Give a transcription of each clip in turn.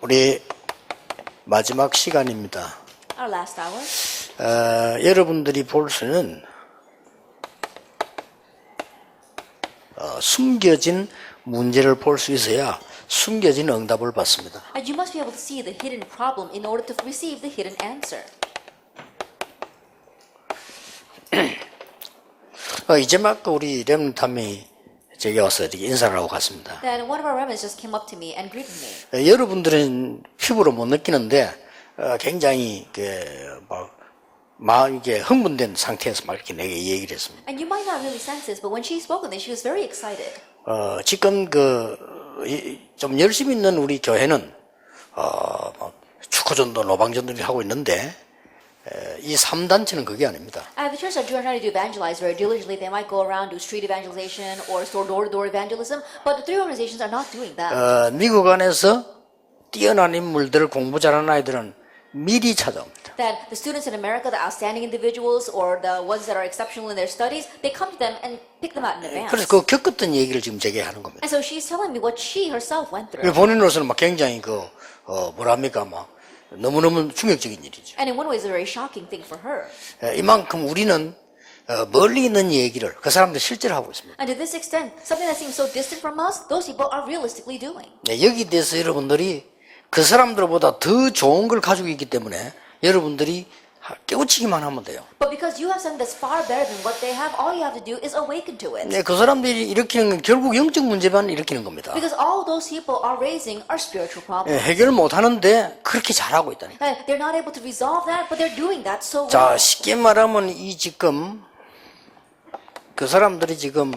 우리 마지막 시간입니다. Our last hour. 여러분들이 볼 수는 숨겨진 문제를 볼 수 있어야 숨겨진 응답을 받습니다. And you must be able to see the hidden problem in order to receive the hidden answer. 이제 막 우리 렘넌트 한 명이 제게 와서 이렇게 인사를 하고 갔습니다. Then one of our remnants just came up to me and greeted me. 여러분들은 피부로 못 느끼는데 굉장히 마음이 흥분된 상태에서 막 이렇게 내게 얘기를 했습니다. And you might not really sense this, but when she spoke of this, she was very excited. 지금 좀 열심히 있는 우리 교회는 축구전도 노방전도 하고 있는데 이 3단체는 그게 아닙니다. The church that are trying to evangelize very diligently, they might go around do street evangelization or door-to-door evangelism, but the three organizations are not doing that. 미국 안에서 뛰어난 인물들을 공부 잘하는 아이들은 미리 찾아옵니다. That the students in America, the outstanding individuals or the ones that are exceptional in their studies, they come to them and pick them out in advance. 그래서 그 겪었던 얘기를 지금 제게 하는 겁니다. And so she's telling me what she herself went through. 본인으로서는 막 굉장히 뭐랍니까 너무너무 충격적인 일이죠. And in one way, it's a very shocking thing for her. 이만큼 우리는 멀리 있는 얘기를 그 사람들 실제로 하고 있습니다. And to this extent, something that seems so distant from us, those people are realistically doing. 여기 대해서 여러분들이 그 사람들보다 더 좋은 걸 가지고 있기 때문에 여러분들이 깨우치기만 하면 돼요. But because you have something that's far better than what they have, all you have to do is awaken to it. 그 사람들이 일으키는 건 결국 영적 문제만 일으키는 겁니다. Because all those people are raising are spiritual problems. 해결 못 하는데 그렇게 잘하고 있다니까. And they're not able to resolve that, but they're doing that so 자, well. 쉽게 말하면 지금 그 사람들이 지금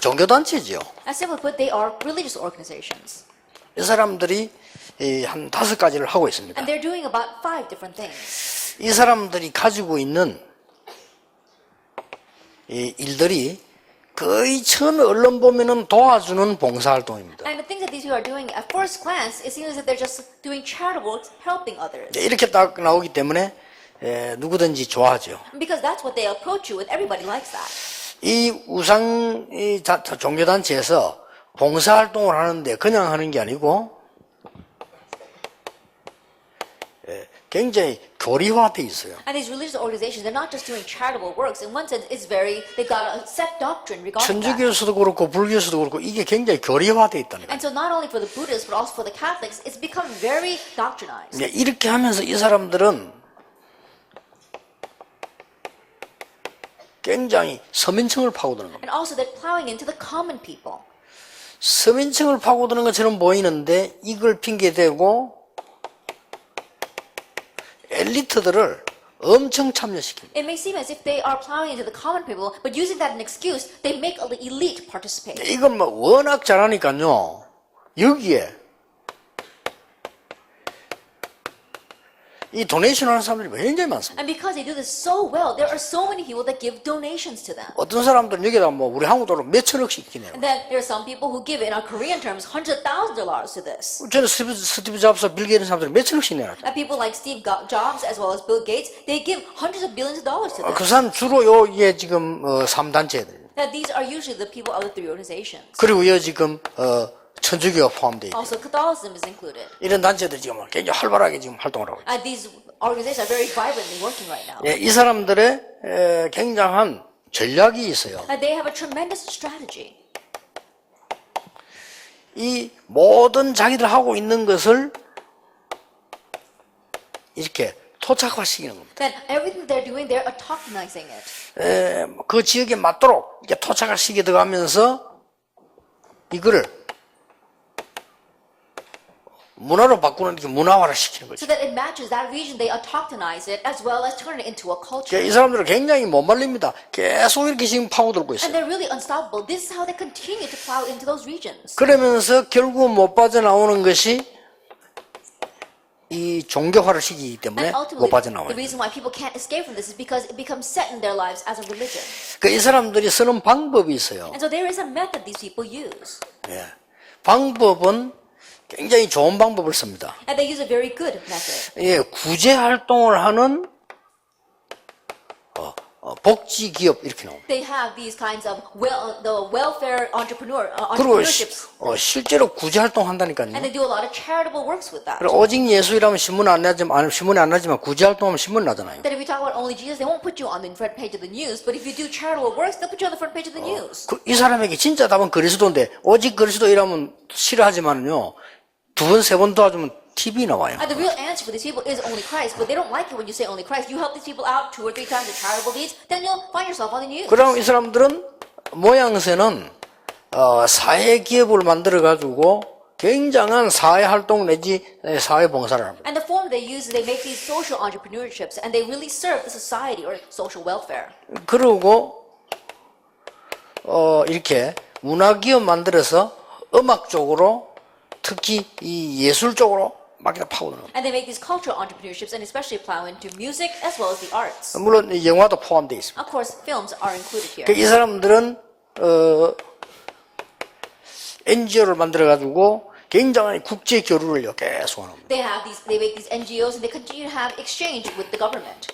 종교단체죠. As simply put, they are religious organizations. 이 사람들이 한 5가지를 하고 있습니다. And they're doing about 5 different things. 이 사람들이 가지고 있는 이 일들이 거의 전 언론 보면은 도와주는 봉사활동입니다. And the things that these people are doing, at first glance, it seems that they're just doing charitable work, helping others. 이렇게 딱 나오기 때문에 누구든지 좋아하죠. Because that's what they approach you with. Everybody likes that. 이 종교단체에서 봉사활동을 하는데 그냥 하는 게 아니고 굉장히 교리화돼 있어요. And these religious organizations, they're not just doing charitable works. In one sense, they've got a set doctrine regarding that. 천주교에서도 그렇고 불교에서도 그렇고 이게 굉장히 교리화돼 있다는 거예요. And so not only for the Buddhists, but also for the Catholics, it's become very doctrinized. 이렇게 하면서 이 사람들은 굉장히 서민층을 파고드는 겁니다. And also they're plowing into the common people. 서민층을 파고드는 것처럼 보이는데 이걸 핑계대고 엘리트들을 엄청 참여시킵니다. It may seem as if they are plowing into the common people, but using that as an excuse, they make the elite participate. 이건 워낙 잘하니까요. 여기에 이 도네이션 하는 사람들이 굉장히 많습니다. And because they do this so well, there are so many people that give donations to them. 어떤 사람들은 여기다 우리 한국 돈으로 몇 천억씩 기내요. And then there are some people who give, in our Korean terms, $100,000 to this. 저는 스티브 잡스, 빌 게이츠 사람들이 몇 천억씩 내놨죠. And people like Steve Jobs as well as Bill Gates, they give hundreds of billions of dollars to 그 this. 사람 주로 이게 지금 3단체들. Now these are usually the people of the 3 organizations. 그리고 지금 천주교가 포함되어 있고 Also Catholicism is included. 이런 단체들이 지금 굉장히 활발하게 지금 활동을 하고 있어요. And these organizations are very vibrantly working right now. 이 사람들의 굉장한 전략이 있어요. And they have a tremendous strategy. 이 모든 자기들 하고 있는 것을 이렇게 토착화시키는 겁니다. Then everything they're doing, they're autochtonizing it. 그 지역에 맞도록 이렇게 토착화시켜 들어가면서 이거를 문화로 바꾸는 게 문화화를 시키는 거죠. So that it matches that region, they autochtonize it as well as turn it into a culture. 이 사람들은 굉장히 못 말립니다. 계속 이렇게 지금 파고들고 And 있어요. they're really unstoppable. This is how they continue to plow into those regions. 그러면서 결국 못 빠져나오는 것이 이 종교화를 시키기 때문에 And 못 ultimately, 빠져나와요. the reason why people can't escape from this is because it becomes set in their lives as a religion. 이 사람들이 쓰는 방법이 있어요. And so there is a method these people use. 방법은 굉장히 좋은 방법을 씁니다. And they use a very good method. 구제 활동을 하는 복지 기업 이렇게 나옵니다. They have these kinds of the welfare 그리고 entrepreneurships. 실제로 구제 활동 한다니까요. And they do a lot of charitable works with that. 그리고 오직 예수이라면 신문에 안 나지만 구제 활동하면 신문 나잖아요. That if you talk about only Jesus, they won't put you on the front page of the news. But if you do charitable works, they'll put you on the front page of the news. 이 사람에게 진짜 답은 그리스도인데 오직 그리스도이라면 싫어하지만요. 두 번, 세 번 도와주면 TV 나와요. And the real answer for these people is only Christ, but they don't like it when you say only Christ. You help these people out 2 or 3 times with charitable deeds, then you'll find yourself on the news. 그럼 이 사람들은 모양새는 사회 기업을 만들어 가지고 굉장한 사회 활동 내지 사회 봉사를 합니다. And the form they use is they make these social entrepreneurships, and they really serve the society or social welfare. 그리고 이렇게 문화 기업 만들어서 음악 쪽으로 특히 이 예술 쪽으로 막 파고드는 겁니다. And they make these cultural entrepreneurships, and especially plow into music as well as the arts. 물론 영화도 포함되어 있습니다. Of course, films are included here. 이 사람들은 NGO를 만들어 가지고 굉장한 국제 교류를 계속 하는 겁니다. They make these NGOs, and they continue to have exchange with the government.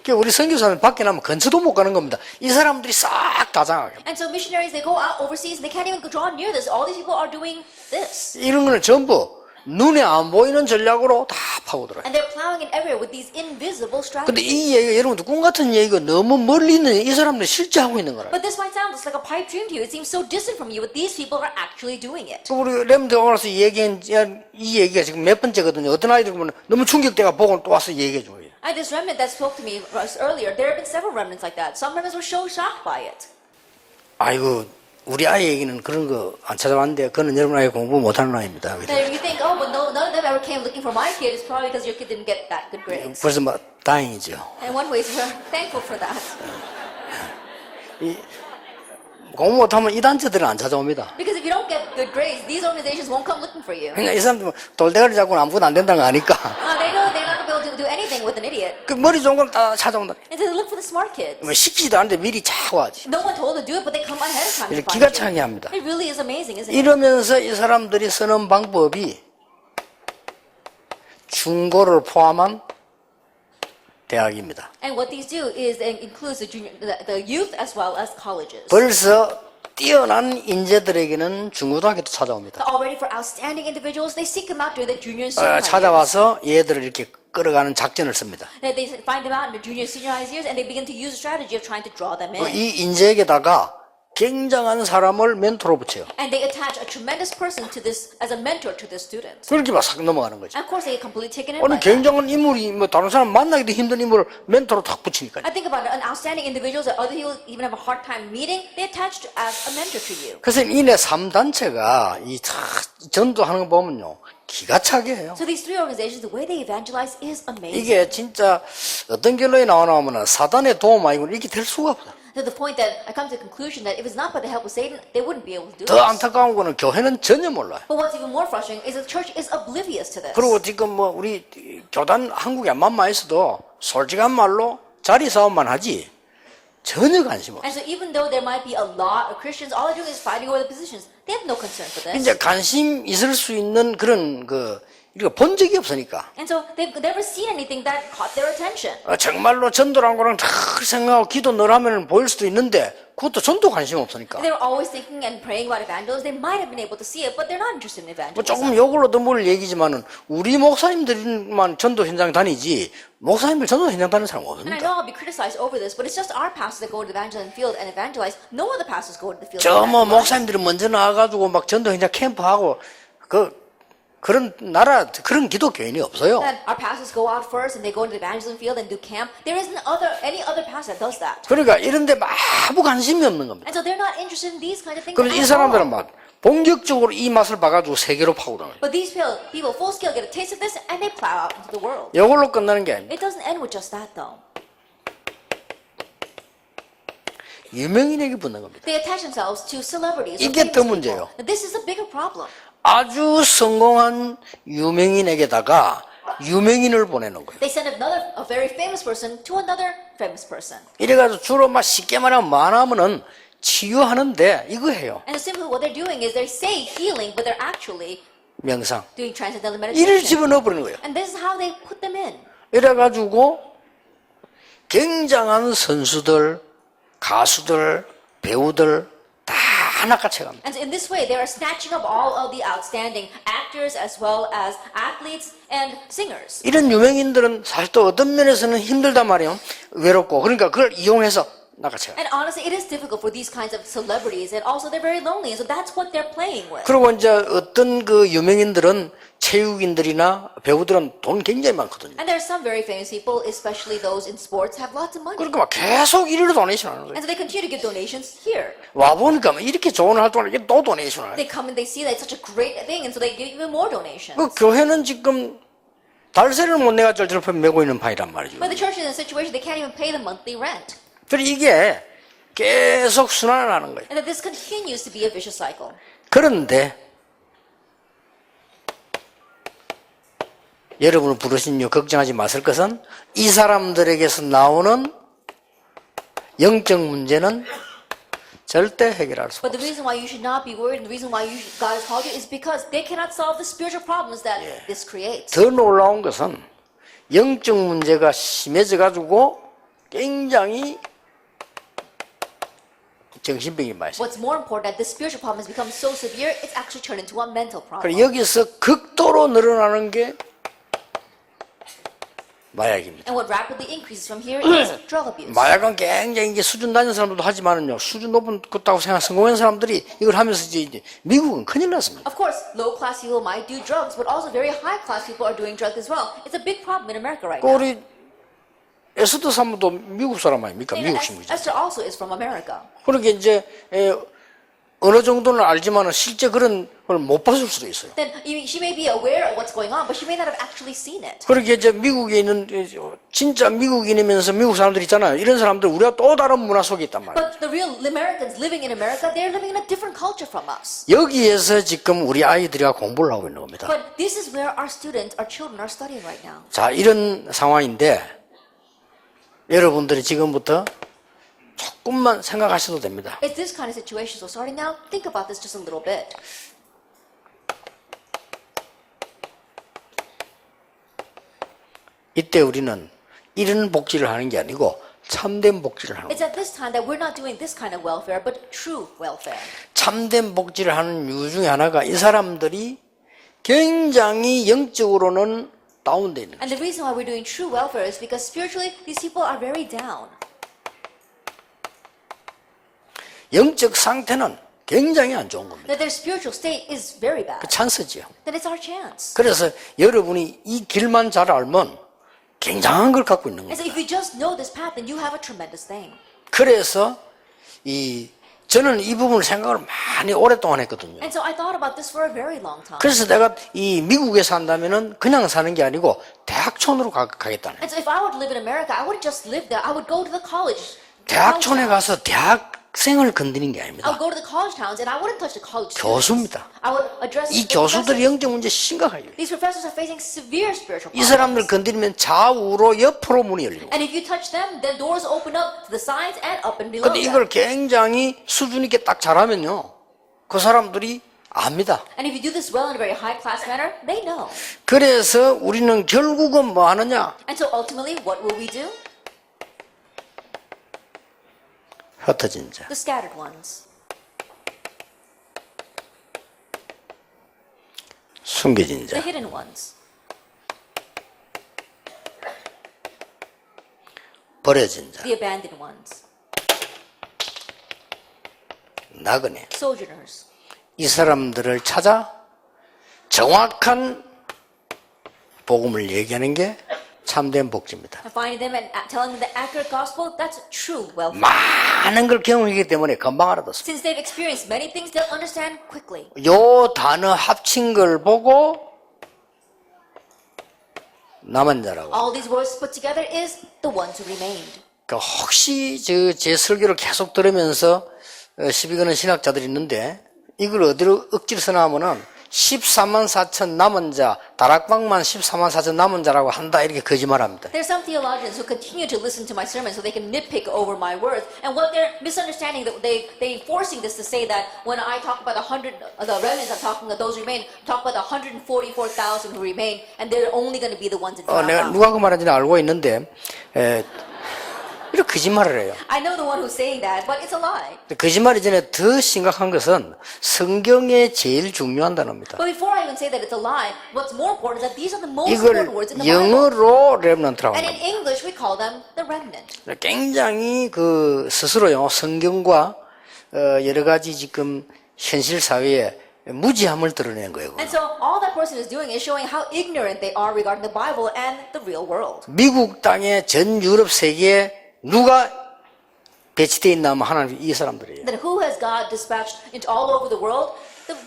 우리 선교사는 밖에 나면 근처도 못 가는 겁니다. 이 사람들이 싹 다 장악해요. And so missionaries, they go out overseas, and they can't even draw near this. All these people are doing this. 이런 거는 전부 눈에 안 보이는 전략으로 다 파고들어요. And they're plowing it everywhere with these invisible 근데 strategies. 이 얘기가 여러분들 꿈 같은 얘기가 너무 멀리 있는 이 사람들이 실제 하고 있는 거라. But this might sound just like a pipe dream to you. It seems so distant from you, but these people are actually doing it. 우리 렘드 오늘서 얘기한 이 얘기가 지금 몇 번째거든요. 어떤 아이들 보면 너무 충격돼가 보고 또 와서 얘기해 준 거예요. And this remnant that spoke to me earlier, there have been several remnants like that. Some remnants were so shocked by it. 아이고 우리 아이 얘기는 그런 거 안 찾아봤는데 그는 여러분 아이 공부 못하는 아이입니다. That you think, oh, but none of them ever came looking for my kid. It's probably because your kid didn't get that good grades. 벌써 뭐 다행이죠. And in one way, we're thankful for that. 공부 못하면 이 단체들은 안 찾아옵니다. Because if you don't get good grades, these organizations won't come looking for you. 그러니까 이 사람들 돌대가리 잡고는 아무것도 안 된다는 거 아니까 They know they're not going to be able to do anything with an idiot. 그 머리 좋은 걸 다 찾아온다. And so they look for the smart kids. 뭐 시키지도 않는데 미리 차 와지. No one told them to do it, but they come ahead of time to 이렇게 find 기가 you. 차게 합니다. It really is amazing, isn't it? 이러면서 이 사람들이 쓰는 방법이 중고를 포함한 대학입니다. And what these do is it includes the youth as well as colleges. 벌써 뛰어난 인재들에게는 중고등학교도 찾아옵니다. Already for outstanding individuals, they seek them out during the junior and senior high years. 찾아와서 얘들을 이렇게 끌어가는 작전을 씁니다. They find them out in the junior and senior high years, and they begin to use a strategy of trying to draw them in. 이 인재에게다가 굉장한 사람을 멘토로 붙여요. And they attach a tremendous person to this as a mentor to the students. 그렇게 막 싹 넘어가는 거죠. And of course, they get completely taken in 어느 by that. 굉장한 인물이 뭐 다른 사람 만나기도 힘든 인물을 멘토로 탁 붙이니까요. I think about an outstanding individuals that other people even have a hard time meeting. They attach as a mentor to you. 그래서 이네 3단체가 이 전도하는 거 보면요. 기가 차게 해요. So these three organizations, the way they evangelize is amazing. 이게 진짜 어떤 결론이 나오나 하면 사단의 도움 아니고는 이렇게 될 수가 없어요. To the point that I come to the conclusion that if it's not by the help of Satan, they wouldn't be able to do 더 this. 안타까운 거는 교회는 전혀 몰라요. But what's even more frustrating is the church is oblivious to this. 그리고 지금 뭐 우리 교단 한국에 안만만 있어도 솔직한 말로 자리 싸움만 하지 전혀 관심 없어요. And so even though there might be a lot of Christians, all they're doing is fighting over the positions. They have no concern for this. 이제 관심 있을 수 있는 그런 우리가 본 적이 없으니까 And so they've never seen anything that caught their attention. 정말로 전도란 거랑 다 생각하고 기도 늘 하면 보일 수도 있는데 그것도 전도 관심 없으니까 They were always thinking and praying about evangelism. They might have been able to see it, but they're not interested in 뭐 evangelism. 조금 요걸로 넘을 얘기지만은 우리 목사님들만 전도 현장 다니지 목사님들 전도 현장 다니는 사람 And I 없습니다. know I'll be criticized over this, but it's just our pastors that go to the evangelism field and evangelize. No other pastors go to the field. 저 and 뭐 evangelize. 목사님들이 먼저 나와가지고 막 전도 현장 캠프하고 그런 나라 그런 기독교인이 없어요. That our pastors go out first and they go into the evangelism field and do camp. There isn't any other pastor that does that. 그러니까 이런데 아무 관심이 없는 겁니다. And so they're not interested in these kind of things. 그래서 이 at 사람들은 all. 막 본격적으로 이 맛을 봐가지고 세계로 파고들어요. But these people full scale get a taste of this and they plow out into the world. 이걸로 끝나는 게 아닙니다. It doesn't end with just that though. 유명인에게 붙는 겁니다. They attach themselves to celebrities. or 이게 famous 더 people. 문제예요. This is a bigger problem. 아주 성공한 유명인에게다가 유명인을 보내는 거예요. They send a very famous person to another famous person. 이래가지고 주로 막 쉽게 말하면 만하면은 치유하는데 이거 해요. And simply what they're doing is they say healing, but they're actually 명상. doing transcendental 이를 meditation. 집어넣어 버리는 거예요. And this is how they put them in. 이래가지고 굉장한 선수들, 가수들, 배우들 다 낚아채 갑니다. And in this way, they are snatching up all of the outstanding actors as well as athletes and singers. 이런 유명인들은 사실 또 어떤 면에서는 힘들단 말이에요. 외롭고. 그러니까 그걸 이용해서 낚아채. And honestly, it is difficult for these kinds of celebrities, and also they're very lonely, and so that's what they're playing with. 그리고 이제 어떤 그 유명인들은 체육인들이나 배우들은 돈 굉장히 많거든요. And there are some very famous people, especially those in sports, have lots of money. 그러니까 막 계속 이리로 도네이션 하는 거예요. And so they continue to give donations here. 와 보니까 이렇게 좋은 활동을 이게 또 도네이션 하는 They come and they see that it's such a great thing, and so they give even more donations. 그 교회는 지금 달세를 못 내가 절절히 메고 있는 판이란 말이죠. But the church is in a situation they can't even pay the monthly rent. 그래서 이게 계속 순환을 하는 거예요. And that this continues to be a vicious cycle. 그런데 여러분을 부르신 이유 걱정하지 마실 것은 이 사람들에게서 나오는 영적 문제는 절대 해결할 수 But 없어요. the reason why you should not be worried and the reason why God has called you is because they cannot solve the spiritual problems that this creates. 더 놀라운 것은 영적 문제가 심해져 가지고 굉장히 정신병이 많이 생겨요. What's more important that the spiritual problem has become so severe, it's actually turned into a mental problem. 그리고 여기서 극도로 늘어나는 게 마약입니다. And what rapidly increases from here is drug abuse. 마약은 굉장히 이게 수준 낮은 사람들도 하지만은요, 수준 높은 것다고 생각 성공한 사람들이 이걸 하면서 이제 미국은 큰일 났습니다. Of course, low-class people might do drugs, but also very high-class people are doing drugs as well. It's a big problem in America right 그 now. 우리 에스더 사무도 미국 사람 아닙니까? And 미국 신부죠. Esther also is from America. 그렇게 이제 어느 정도는 알지만은 실제 그런 걸 못 봤을 수도 있어요. Then she may be aware of what's going on, but she may not have actually seen it. 그렇게 이제 미국에 있는 진짜 미국인이면서 미국 사람들 있잖아요. 이런 사람들 우리가 또 다른 문화 속에 있단 말이에요. But the real Americans living in America, they're living in a different culture from us. 여기에서 지금 우리 아이들이 공부를 하고 있는 겁니다. But this is where our students, our children are studying right now. 자, 이런 상황인데 여러분들이 지금부터 조금만 생각하셔도 됩니다. It's this kind of situation. So starting now, think about this just a little bit. 이때 우리는 이런 복지를 하는 게 아니고 참된 복지를 하는 거예요. It's at this time that we're not doing this kind of welfare, but true welfare. 참된 복지를 하는 이유 중에 하나가 이 사람들이 굉장히 영적으로는 다운되어 있는 거예요. And the reason why we're doing true welfare is because spiritually, these people are very down. 영적 상태는 굉장히 안 좋은 겁니다. That their spiritual state is very bad. 그 찬스지요. Then it's our chance. 그래서 여러분이 이 길만 잘 알면 굉장한 걸 갖고 있는 And so 겁니다. if you just know this path, then you have a tremendous thing. 그래서 저는 이 부분을 생각을 많이 오랫동안 했거든요. And so I thought about this for a very long time. 그래서 내가 이 미국에 산다면은 그냥 사는 게 아니고 대학촌으로 가겠다는. And so if I would live in America, I wouldn't just live there. I would go to the college. 대학촌에 가서 대학생을 건드리는 게 I 아닙니다. would go to the college towns and I wouldn't touch the college students. 교수입니다. I would address 이 the 교수들이 professors. 영적 문제 심각해요. These professors are facing severe spiritual 이 사람들 problems. 건드리면 좌우로 옆으로 문이 열리고. And if you touch them, then doors open up to the sides and up and below 근데 them. 이걸 굉장히 수준 있게 딱 잘하면요, 그 사람들이 압니다. And if you do this well in a very high-class manner, they know. 그래서 우리는 결국은 뭐 하느냐? And so ultimately, what will we do? 흩어진 자. The scattered ones. 숨겨진 The 자. hidden ones. 버려진 자. The abandoned ones. 나그네. Sojourners. 이 사람들을 찾아 정확한 복음을 얘기하는 게 참된 복지입니다. And finding them and telling them the accurate gospel, that's true welfare. 많은 걸 경험했기 때문에 금방 알아듣습니다. Since they've experienced many things, they'll understand quickly. 요 단어 합친 걸 보고 남은 자라고. All these words put together is the ones who remained. 그러니까 혹시 제 설교를 계속 들으면서 시비 거는 신학자들이 있는데 이걸 어디로 억지로 써나오면은 14만 4천 남은 자, 다락방만 14만 4천 남은 자라고 한다 이렇게 거짓말합니다. There's some theologians who continue to listen to my sermon so they can nitpick over my words. And what they're misunderstanding, that they forcing this to say that when I talk about the remnants, I'm talking about those who remain, talk about the 144,000 who remain, and they're only going to be the ones in 내가 Darak. 누가 그 말인지는 알고 있는데 이렇게 거짓말을 해요. I know the one who's saying that, but it's a lie. 거짓말 이전에 더 심각한 것은 성경에 제일 중요한 단어입니다. But before I even say that it's a lie, what's more important is that these are the most 이걸 important words in the Bible. 영어로 렘넌트라고 And in 합니다. English, we call them the remnant. 굉장히 그 스스로요 성경과 여러 가지 지금 현실 사회에 무지함을 드러낸 거예요. And so all that person is doing is showing how ignorant they are regarding the Bible and the real world. 미국 땅에 전 유럽 세계에 누가 배치되어 있나 하면 하나님 이 사람들이에요. Then who has God dispatched into all over the world?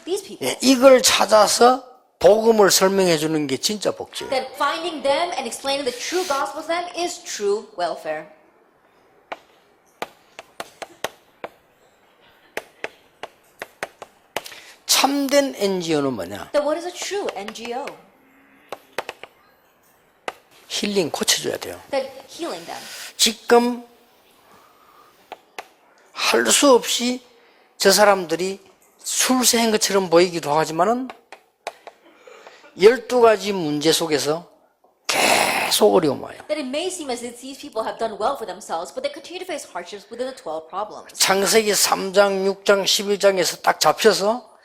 These people. 예, 이걸 찾아서 복음을 설명해 주는 게 진짜 복지예요. Then finding them and explaining the true gospel to them is true welfare. 참된 NGO는 뭐냐? Then what is a true NGO? 힐링 고쳐줘야 돼요. Then healing them. 지금 할 수 없이 저 사람들이 출세한 것처럼 보이기도 하지만은 12가지 문제 속에서 계속 어려움 와요. That it may seem as if these people have done well for themselves, but they continue to face hardships within the 12 problems. 창세기 3장, 6장, 11장에서 딱 잡혀서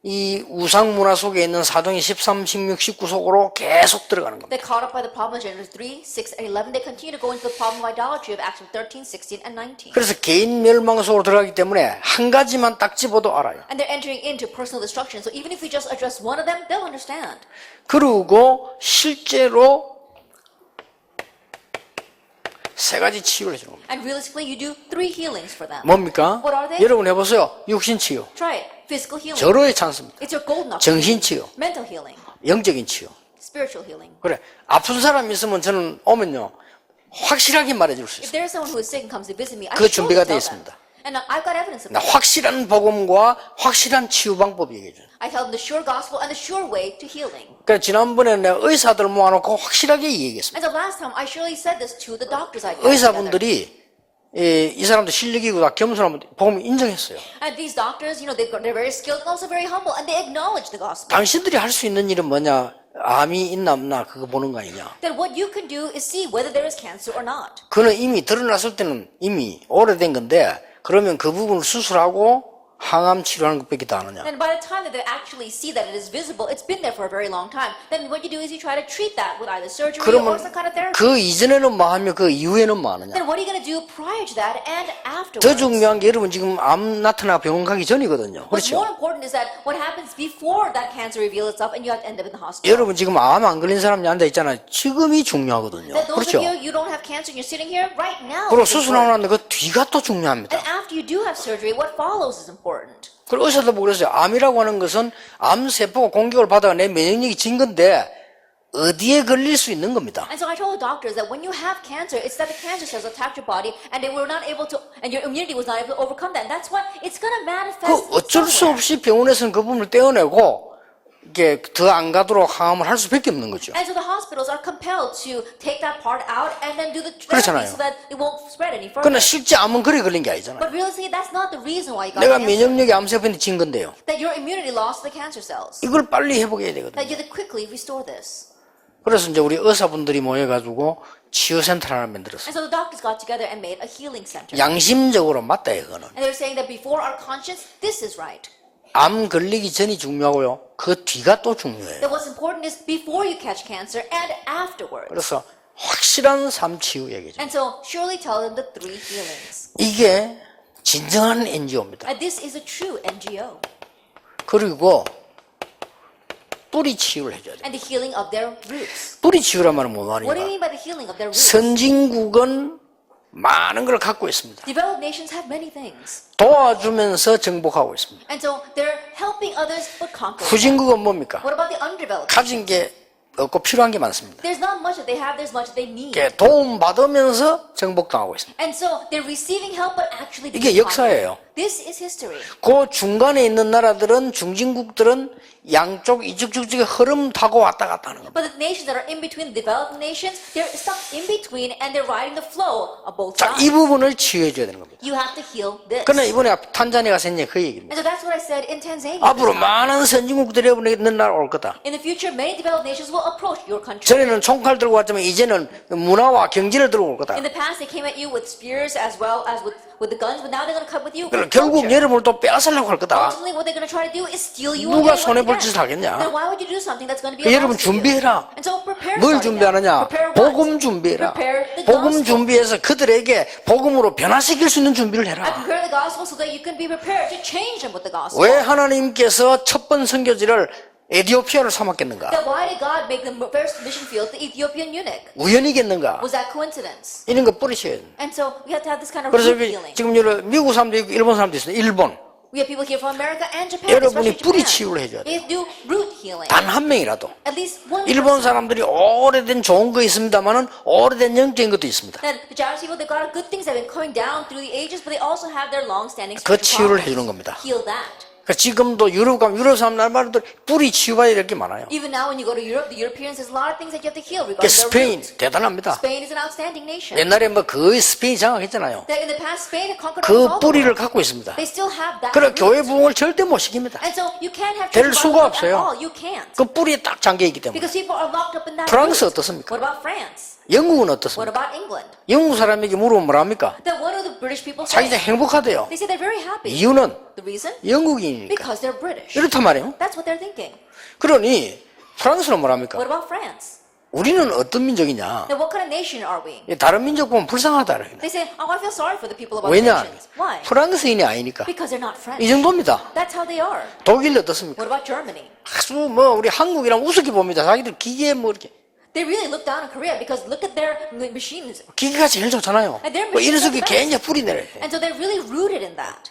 이 우상 문화 속에 있는 사도행 13, 16, 19 속으로 계속 들어가는 겁니다. They're caught up by the problem of Genesis 3, 6, and 11. They continue to go into the problem of idolatry of Acts 13, 16, and 19. 그래서 개인 멸망 속으로 들어가기 때문에 한 가지만 딱 집어도 알아요. And they're entering into personal destruction. So even if we just address one of them, they'll understand. 그리고 실제로 세 가지 치유를 해주는 겁니다. And realistically, you do 3 healings for them. 뭡니까? What are they? 여러분 해보세요. 육신 치유, Try it. Physical healing. 절호의 찬스입니다. It's your golden 정신 opportunity. 치유, Mental healing. 영적인 치유. Spiritual healing. 그래, 아픈 사람 있으면 저는 오면요 확실하게 말해줄 수 If 있어요. there's someone who is sick and comes to visit me, I 그 surely 준비가 tell 되어 them. 있습니다. And I've got evidence of 나 that. 확실한 복음과 확실한 치유 방법 얘기해줘요. I tell them the sure gospel and the sure way to healing. 그러니까 지난번에 내가 의사들 모아놓고 확실하게 얘기했습니다. And so last time, I surely said this to the doctors I got together. 의사분들이 이 사람도 실력이고 다 겸손하면 복음 인정했어요. And these doctors, you know, they're very skilled and also very humble, and they acknowledge the gospel. 당신들이 할 수 있는 일은 뭐냐? 암이 있나 없나 그거 보는 거 아니냐? Then what you can do is see whether there is cancer or not. 그는 이미 드러났을 때는 이미 오래된 건데 그러면 그 부분을 수술하고 항암 치료하는 것밖에 안 하냐? And by the time that they actually see that it is visible, it's been there for a very long time. Then what you do is you try to treat that with either surgery or 그러면 some kind of therapy. 그 이전에는 뭐 하며 그 이후에는 뭐 하느냐? Then what are you going to do prior to that and afterwards? 더 중요한 게 여러분 지금 암 나타나 병원 가기 전이거든요. What's more 그렇죠? important is that what happens before that cancer reveals itself and you have to end up in the hospital. 여러분 지금 암 안 걸린 사람이 앉아 있잖아요. 지금이 중요하거든요. That those of 그렇죠? you don't have cancer and you're sitting here right now. 그리고 is 수술하고 important. 나는데 그 뒤가 또 중요합니다. And after you do have surgery, what follows is important. 그리고 의사도 보고 그랬어요. 암이라고 하는 것은 암 세포가 공격을 받아가 내 면역력이 진 건데 어디에 걸릴 수 있는 겁니다. And so I told the doctors that when you have cancer, it's that the cancer cells attacked your body and they were not able to, and your immunity was not able to overcome that. And that's why it's going to manifest. 그 어쩔 수 somewhere. 없이 병원에서는 그 부분을 떼어내고 이게 더 안 가도록 항암을 할 수밖에 없는 거죠. And so the hospitals are compelled to take that part out and then do the 그렇잖아요. therapy so that it won't spread any further. 그러나 실제 암은 그래 걸린 게 아니잖아요. But realistically, that's not the reason why you got 내가 cancer. 면역력이 암세포한테 진 건데요. That your immunity lost to the cancer cells. 이걸 빨리 회복해야 되거든요. That you have to quickly restore this. 그래서 이제 우리 의사분들이 모여가지고 치유센터 하나 만들었어요. And so the doctors got together and made a healing center. 양심적으로 맞다 이거는. And they were saying that before our conscience, this is right. 암 걸리기 전이 중요하고요. 그 뒤가 또 중요해요. That what's important is before you catch cancer and afterwards. 그래서 확실한 삶 치유 얘기죠. And so surely tell them the 3 healings. 이게 진정한 NGO입니다. And this is a true NGO. 그리고 뿌리 치유를 해줘야 돼요. And the healing of their roots. 뿌리 치유란 말은 뭐 What do you 말인가? mean by the healing of their roots? 선진국은 많은 걸 갖고 있습니다. Developed nations have many things. 도와주면서 정복하고 있습니다. And so they're helping others but conquering. 후진국은 뭡니까? What about the undeveloped? 가진 게 없고 필요한 게 많습니다. There's not much that they have, there's much that they need. 이게 도움 받으면서 정복당하고 있습니다. And so they're receiving help but actually 이게 being 역사예요. conquered. This is history. 그 중간에 있는 나라들은 중진국들은 양쪽 이쪽 저쪽에 흐름 타고 왔다 갔다 하는 겁니다. But the nations that are in between, the developed nations, they're stuck in between and they're riding the flow of both 자, sides. 이 부분을 치유해 줘야 되는 겁니다. You have to heal this. 그러나 이번에 탄자니아 가서 했냐 그 얘기입니다. And so that's what I said in Tanzania. 앞으로 많은 선진국들이 있는 나라 올 거다. In the future, many developed nations will approach your country. 전에는 총칼 들고 왔지만 이제는 문화와 경제를 들고 올 거다. In the past, they came at you with spears as well as with the guns, but now they're going to come with you 그러니까 with 결국 culture. 여러분을 또 빼앗으려고 할 거다. Ultimately, what they're going to try to do is steal you 누가 away once 손해볼 again. 짓을 하겠냐? Then why would you do something that's going to be 여러분 a loss to you? 준비해라. And so prepare 뭘 starting 준비하느냐? now. Prepare what? 복음 준비해라. Prepare the 복음 gospel. 준비해서 그들에게 복음으로 변화시킬 수 있는 준비를 And 해라. prepare the gospel so that you can be prepared to change them with the gospel. 왜 하나님께서 첫 번 선교지를 에티오피아를 삼았겠는가? Then why did God make the first mission field the Ethiopian eunuch? 우연이겠는가? Was that coincidence? 이런 거 뿌리셔야 돼요. And so we have to have this kind of 그래서 root healing. 지금 여러 미국 사람도 있고 일본 사람도 있어요. 일본. We have people here from America and Japan. 여러분이 especially 뿌리 Japan. 치유를 해줘야 돼요. They do root healing. 단 한 명이라도. At least one 일본 person. 사람들이 오래된 좋은 거 있습니다만은 오래된 영적인 것도 있습니다. Then the Japanese people, they've got good things that have been coming down through the ages, but they also have their long-standing 그 치유를 spiritual 해주는 problems. 겁니다. Heal that. 그러니까 지금도 유럽 가면 유럽 사람들 뿌리 치유받아야 될 게 많아요. Even now, when you go to Europe, the Europeans, there's a lot of things that you have to heal 그러니까 regarding their 스페인 roots. 대단합니다. Spain is an outstanding nation. 옛날에 뭐 거의 스페인이 장악했잖아요. That in the past, Spain had conquered 그 all the 뿌리를 world. 갖고 있습니다. They still have that. 그래 root. 교회 부흥을 절대 못 시킵니다. And so you can't have 될 church 수가 revival at 없어요. all. You can't. 그 뿌리에 딱 잠겨 있기 때문에. Because people are locked up in that 프랑스 root. 어떻습니까? What about France? 영국은 What 어떻습니까? about England? 영국 사람에게 물으면 뭐라 합니까? Then what do the British people say? 자기들 행복하대요. They say they're very happy. 이유는 The reason? 영국이니까. Because they're British. 이렇단 말이에요. That's what they're thinking. 그러니 프랑스는 뭐라 합니까? What about France? 우리는 어떤 민족이냐? Then what kind of nation are we? 다른 민족 보면 불쌍하다. They say, oh, I feel sorry for the people of other 왜냐? nations. Why? 프랑스인이 아니니까. Because they're not French. 이 정도입니다. That's how they are. 독일 어떻습니까? What about Germany? 아주 뭐 우리 한국이랑 우습게 봅니다. 자기들 기계 뭐 이렇게 They really look down on Korea because look at their machines. 기계가 제일 좋잖아요. And their 뭐 machines 이런 속에 are the best. 굉장히 뿌리 내려요. And so they're really rooted in that.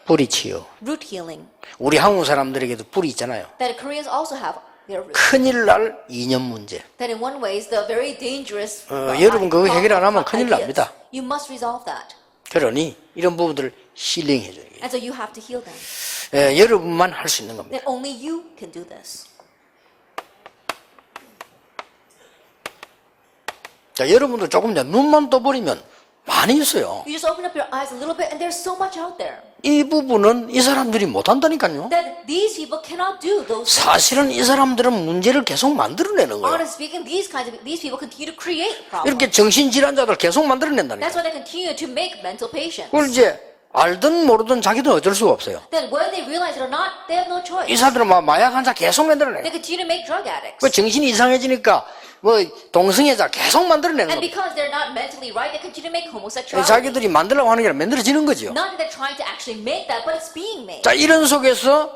뿌리 치유. Root healing. 우리 한국 사람들에게도 뿌리 있잖아요. That Koreans also have their root. 큰일 날 이념 문제. That in one way is the very dangerous. 여러분 그거 해결 안 하면 큰일 납니다. You must resolve that. 그러니 이런 부분들을 힐링해 줘요. And so you have to heal them. 여러분만 할 수 있는 겁니다. That only you can do this. 자, 여러분도 조금 더 눈만 떠버리면 많이 있어요. You just open up your eyes a little bit and there's so much out there. 이 부분은 이 사람들이 못한다니까요. That these people cannot do those things. 사실은 이 사람들은 문제를 계속 만들어내는 거예요. Honestly speaking, these people continue to create problems. 이렇게 정신질환자들 계속 만들어낸다니까. That's why they continue to make mental patients. 그걸 이제 알든 모르든 자기도 어쩔 수가 없어요. Then whether they realize it or not, they have no choice. 이 사람들은 막 마약 환자 계속 만들어내. They continue to make drug addicts. 그 정신이 이상해지니까 뭐 동성애자 계속 만들어내는 And 겁니다. because they're not mentally right, they continue to make homosexuality. 자기들이 만들려고 하는 게 아니라 만들어지는 거죠. Not that they're trying to actually make that, but it's being made. 자, 이런 속에서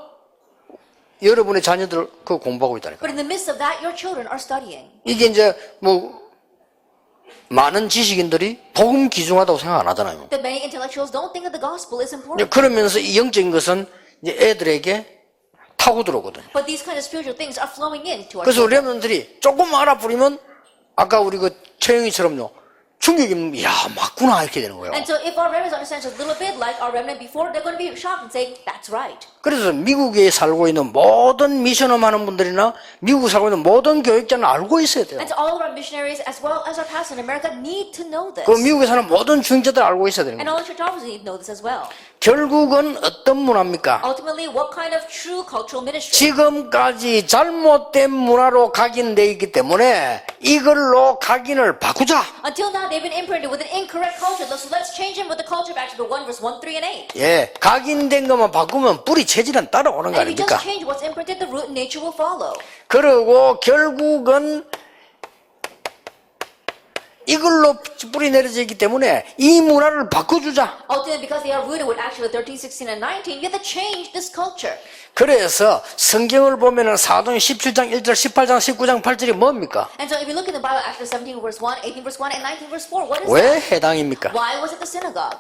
여러분의 자녀들 그 공부하고 있다니까. But in the midst of that, your children are studying. 이게 이제 뭐 많은 지식인들이 복음 귀중하다고 생각 안 하잖아요. That many intellectuals don't think that the gospel is 이제 important. 그러면서 이 영적인 것은 이제 애들에게 타고 들어오거든요. But these kind of spiritual things are flowing into our 그래서 우리 children. 렘넌트들이 조금 알아버리면 아까 우리 그 최영희처럼요. 충격이 야 맞구나 이렇게 되는 거예요. And so if our remnants understand just a little bit like our remnant before, they're going to be shocked and say, that's right. 그래서 미국에 살고 있는 모든 미션업 하는 분들이나 미국에 살고 있는 모든 교육자는 알고 있어야 돼요. And so all of our missionaries as well as our pastors in America need to know this. 그 미국에 사는 모든 중직자들 알고 있어야 되는 And 거예요. all the church officers need to know this as well. 결국은 어떤 문화입니까? Ultimately, what kind of true cultural ministry? 지금까지 잘못된 문화로 각인되어 있기 때문에 이걸로 각인을 바꾸자. Until now, they've been imprinted with an incorrect culture. So let's change them with the culture of Acts 1, verse 1, 3, and 8. 예, 각인된 것만 바꾸면 뿌리 체질은 따라오는 거 And if you 아닙니까? just change what's imprinted, the root and nature will follow. 그리고 결국은 이걸로 뿌리 내려져 있기 때문에 이 문화를 바꿔주자. Ultimately, because they are rooted with Acts 13, 16, and 19, you have to change this culture. 그래서 성경을 보면은 사도행 17장 1절, 18장 19장 8절이 뭡니까? And so if you look in the Bible, Acts 17, verse 1, 18, verse 1, and 19, verse 4, what is 왜 that? 해당입니까? Why was it the synagogue?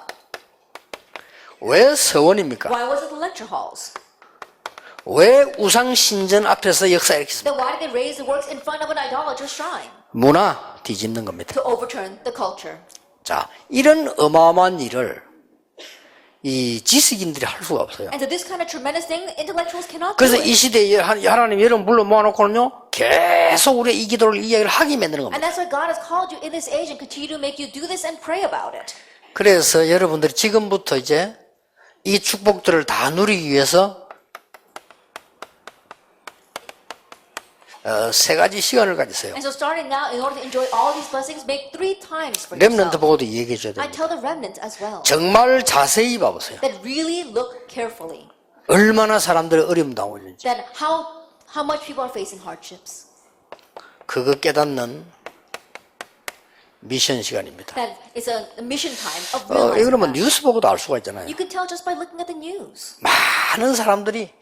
왜 서원입니까? Why was it the lecture halls? 왜 우상 신전 앞에서 역사 일으켰습니까? Then why did they raise the works in front of an idolatrous shrine? 문화 뒤집는 겁니다. To overturn the culture. 자, 이런 어마어마한 일을 이 지식인들이 할 수가 없어요. And so this kind of tremendous thing, intellectuals cannot do 그래서 이 it. 시대에 하나님 여러분 불러 모아놓고는요 계속 우리 이 기도를 이야기를 하게 만드는 겁니다. And that's why God has called you in this age and continue to make you do this and pray about it. 그래서 여러분들이 지금부터 이제 이 축복들을 다 누리기 위해서 세 가지 시간을 가지세요. And so starting now, in order to enjoy all these blessings, make 3 times for 렘넌트 yourself. 보고도 얘기해 줘야 I 됩니다. tell the remnant as well 정말 자세히 봐보세요. that really look carefully 얼마나 사람들이 어려움 당하고 있는지. that how much people are facing hardships. 그거 깨닫는 미션 시간입니다. That it's a mission time of 이거는 realizing 뭐 that. 뉴스 보고도 알 수가 있잖아요. You can tell just by looking at the news. 많은 사람들이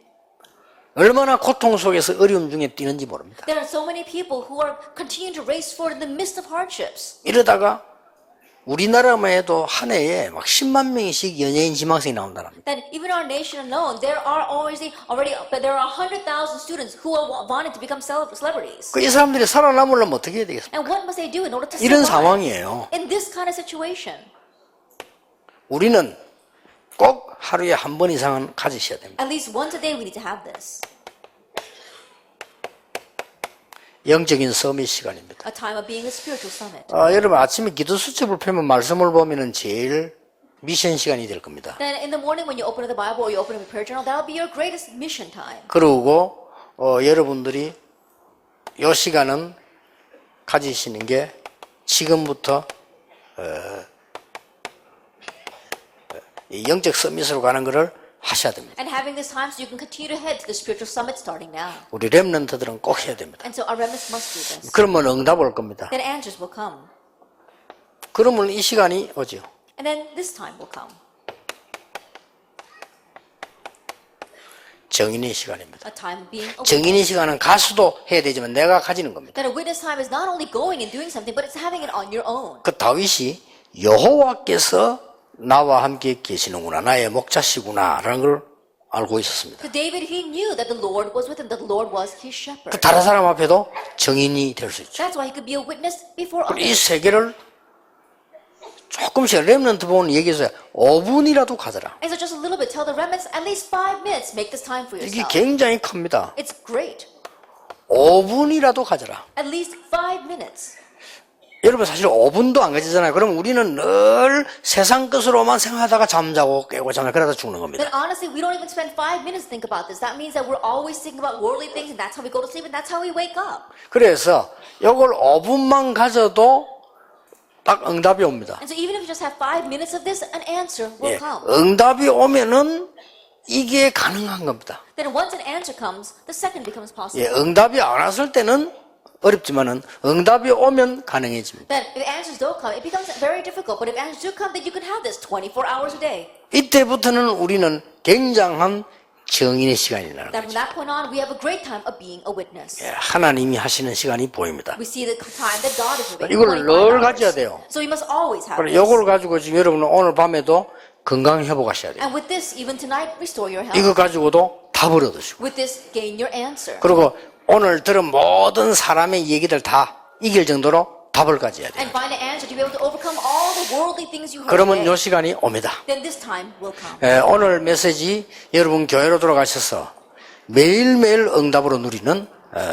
얼마나 고통 속에서 어려움 중에 뛰는지 모릅니다. There are so many people who are continuing to race forward in the midst of hardships. 이러다가 우리나라만 해도 한 해에 막 10만 명씩 연예인 지망생이 나온다랍니다. That even our nation alone, there are there are 100,000 students who are wanting to become celebrities. 이 사람들이 살아남으려면 어떻게 해야 되겠습니까? And what must they do in order to 이런 survive 상황이에요. in this kind of situation? 우리는 꼭 하루에 한 번 이상은 가지셔야 됩니다. At least once a day we need to have this. 영적인 서밋 시간입니다. A time of being a spiritual summit. 여러분 아침에 기도 수첩을 펴면 말씀을 보면은 제일 미션 시간이 될 겁니다. Then in the morning when you open up the Bible or you open up a prayer journal, that'll be your greatest mission time. 그리고 여러분들이 이 시간은 가지시는 게 지금부터 이 영적 서밋으로 가는 것을 하셔야 됩니다. And having this time so you can continue to head to the spiritual summit starting now. 우리 렘넌트들은 꼭 해야 됩니다. And so our remnants must do this. 그러면 응답 올 겁니다. Then answers will come. 그러면 이 시간이 오죠. And then this time will come. 정인의 시간입니다. A time of being a witness. 정인의 시간은 가수도 해야 되지만 내가 가지는 겁니다. That a witness time is not only going and doing something, but it's having it on your own. 그 다윗이 여호와께서 나와 함께 계시는구나, 나의 목자시구나 라는 걸 알고 있었습니다. So David, he knew that the Lord was with him, that the Lord was his shepherd. 그 다른 사람 앞에도 정인이 될 수 있죠. That's why he could be a witness before 이 others. 세계를 조금씩 렘넌트 보는 얘기해서 5분이라도 가져라. And so just a little bit, tell the remnants, at least 5 minutes, make this time for 이게 yourself. 굉장히 큽니다. It's great. 5분이라도 가져라. At least 5 minutes. 여러분 사실 5분도 안 가지잖아요. 그럼 우리는 늘 세상 것으로만 생각하다가 잠자고 깨고 잠자 그러다 죽는 겁니다. Then honestly, we don't even spend 5 minutes to think about this. That means that we're always thinking about worldly things, and that's how we go to sleep, and that's how we wake up. 그래서 이걸 5분만 가져도 딱 응답이 옵니다. And so even if you just have 5 minutes of this, an answer will 예, come. 응답이 오면은 이게 가능한 겁니다. Then once an answer comes, the second becomes possible. 예, 응답이 안 왔을 때는 어렵지만은 응답이 오면 가능해집니다. Then if answers don't come, it becomes very difficult. But if answers do come, then you can have this 24 hours a day. 이때부터는 우리는 굉장한 정인의 시간이 나는 Then 거죠. from that point on, we have a great time of being a witness. 예, 하나님이 하시는 시간이 보입니다. We see the time that God is moving. 이걸 25 늘 hours. 가져야 돼요. So you must always have 그래, this. 이걸 가지고 지금 여러분은 오늘 밤에도 건강 회복하셔야 돼요. And with this, even tonight, restore your health. 이거 가지고도 답을 얻으시고. With this, gain your answer. 그리고 오늘 들은 모든 사람의 얘기들 다 이길 정도로 답을 가져야 돼요. And find an answer to be able to overcome all the worldly things you heard 그러면 이 today. 시간이 옵니다. Then this time will come. 예, 오늘 메시지 여러분 교회로 돌아가셔서 매일매일 응답으로 누리는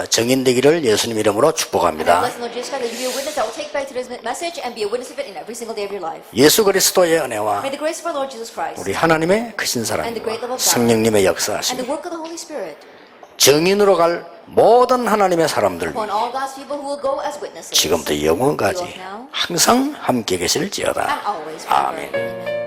정인되기를 예수님 이름으로 And I 축복합니다. bless the Lord Jesus Christ that you be a witness that will take back today's message and be a witness of it in every single day of your life. 예수 그리스도의 은혜와 May the grace of our Lord Jesus Christ 우리 하나님의 크신 사랑과 성령님의 and 역사하심 the work of the Holy Spirit 정인으로 갈 모든 하나님의 사람들 upon all God's people who will go as witnesses 지금부터 영원까지 항상 함께 계실지어다. and always forever. 아멘. Amen.